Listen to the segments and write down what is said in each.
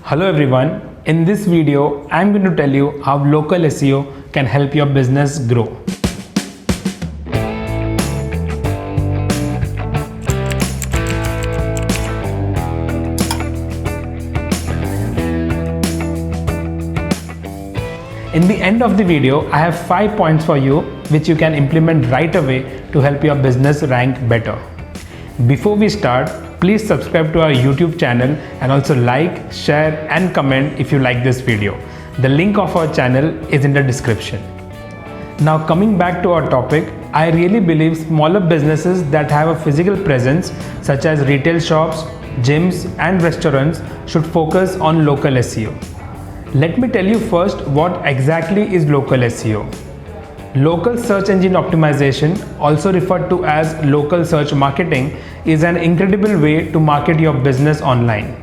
Hello everyone, in this video I am going to tell you how local SEO can help your business grow. In the end of the video, I have 5 points for you which you can implement right away to help your business rank better. Before we start, please subscribe to our YouTube channel and also like, share and comment if you like this video. The link of our channel is in the description. Now coming back to our topic, I really believe smaller businesses that have a physical presence such as retail shops, gyms and restaurants should focus on local SEO. Let me tell you first what exactly is local SEO. Local search engine optimization, also referred to as local search marketing, is an incredible way to market your business online.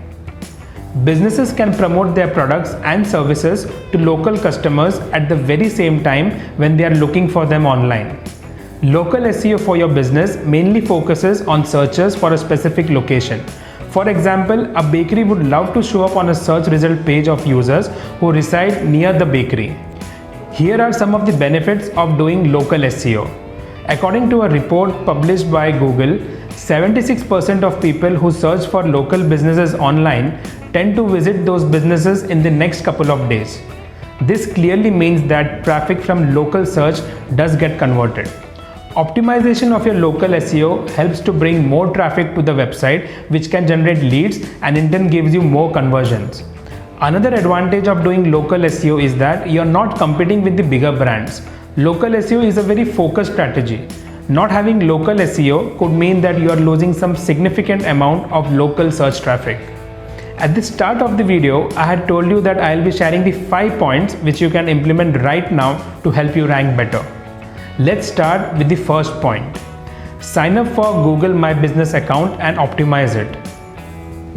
Businesses can promote their products and services to local customers at the very same time when they are looking for them online. Local SEO for your business mainly focuses on searches for a specific location. For example, a bakery would love to show up on a search result page of users who reside near the bakery. Here are some of the benefits of doing local SEO. According to a report published by Google, 76% of people who search for local businesses online tend to visit those businesses in the next couple of days. This clearly means that traffic from local search does get converted. Optimization of your local SEO helps to bring more traffic to the website, which can generate leads and in turn gives you more conversions. Another advantage of doing local SEO is that you are not competing with the bigger brands. Local SEO is a very focused strategy. Not having local SEO could mean that you are losing some significant amount of local search traffic. At the start of the video, I had told you that I will be sharing the 5 points which you can implement right now to help you rank better. Let's start with the first point. Sign up for Google My Business account and optimize it.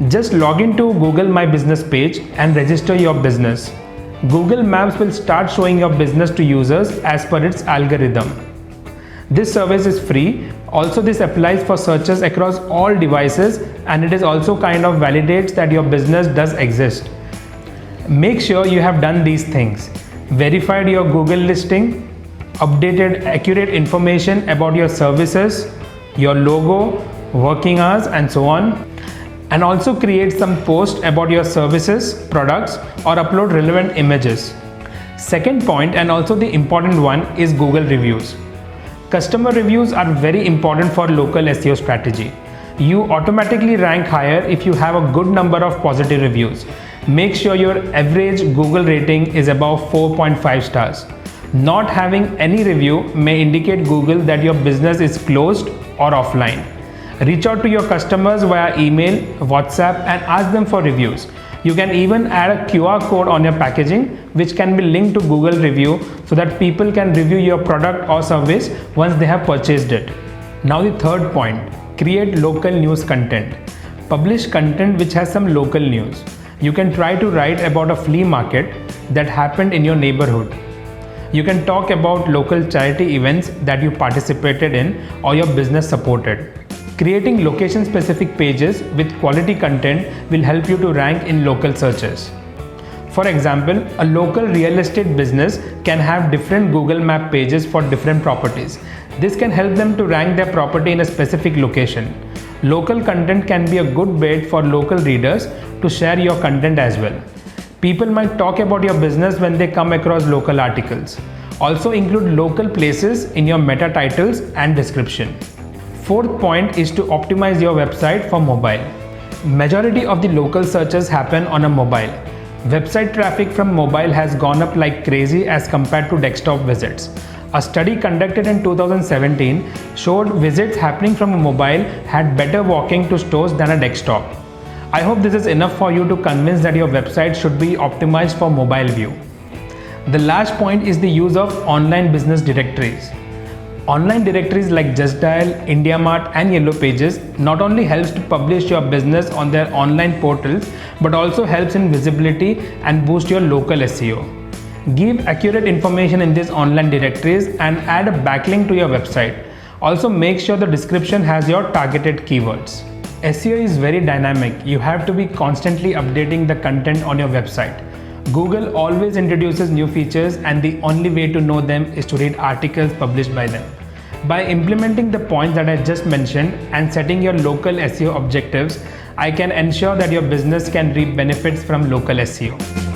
Just log into Google My Business page and register your business. Google Maps will start showing your business to users as per its algorithm. This service is free. Also, this applies for searches across all devices and it is also kind of validates that your business does exist. Make sure you have done these things. Verified your Google listing, updated accurate information about your services, your logo, working hours and so on, and also create some posts about your services, products or upload relevant images. Second point and also the important one is Google reviews. Customer reviews are very important for local SEO strategy. You automatically rank higher if you have a good number of positive reviews. Make sure your average Google rating is above 4.5 stars. Not having any review may indicate Google that your business is closed or offline. Reach out to your customers via email, WhatsApp and ask them for reviews. You can even add a QR code on your packaging which can be linked to Google review so that people can review your product or service once they have purchased it. Now the third point, create local news content. Publish content which has some local news. You can try to write about a flea market that happened in your neighborhood. You can talk about local charity events that you participated in or your business supported. Creating location-specific pages with quality content will help you to rank in local searches. For example, a local real estate business can have different Google Map pages for different properties. This can help them to rank their property in a specific location. Local content can be a good bait for local readers to share your content as well. People might talk about your business when they come across local articles. Also include local places in your meta titles and description. Fourth point is to optimize your website for mobile. Majority of the local searches happen on a mobile. Website traffic from mobile has gone up like crazy as compared to desktop visits. A study conducted in 2017 showed visits happening from a mobile had better walking to stores than a desktop. I hope this is enough for you to convince that your website should be optimized for mobile view. The last point is the use of online business directories. Online directories like Just Dial, IndiaMart and Yellow Pages not only helps to publish your business on their online portals but also helps in visibility and boost your local SEO. Give accurate information in these online directories and add a backlink to your website. Also make sure the description has your targeted keywords. SEO is very dynamic. You have to be constantly updating the content on your website. Google always introduces new features, and the only way to know them is to read articles published by them. By implementing the points that I just mentioned and setting your local SEO objectives, I can ensure that your business can reap benefits from local SEO.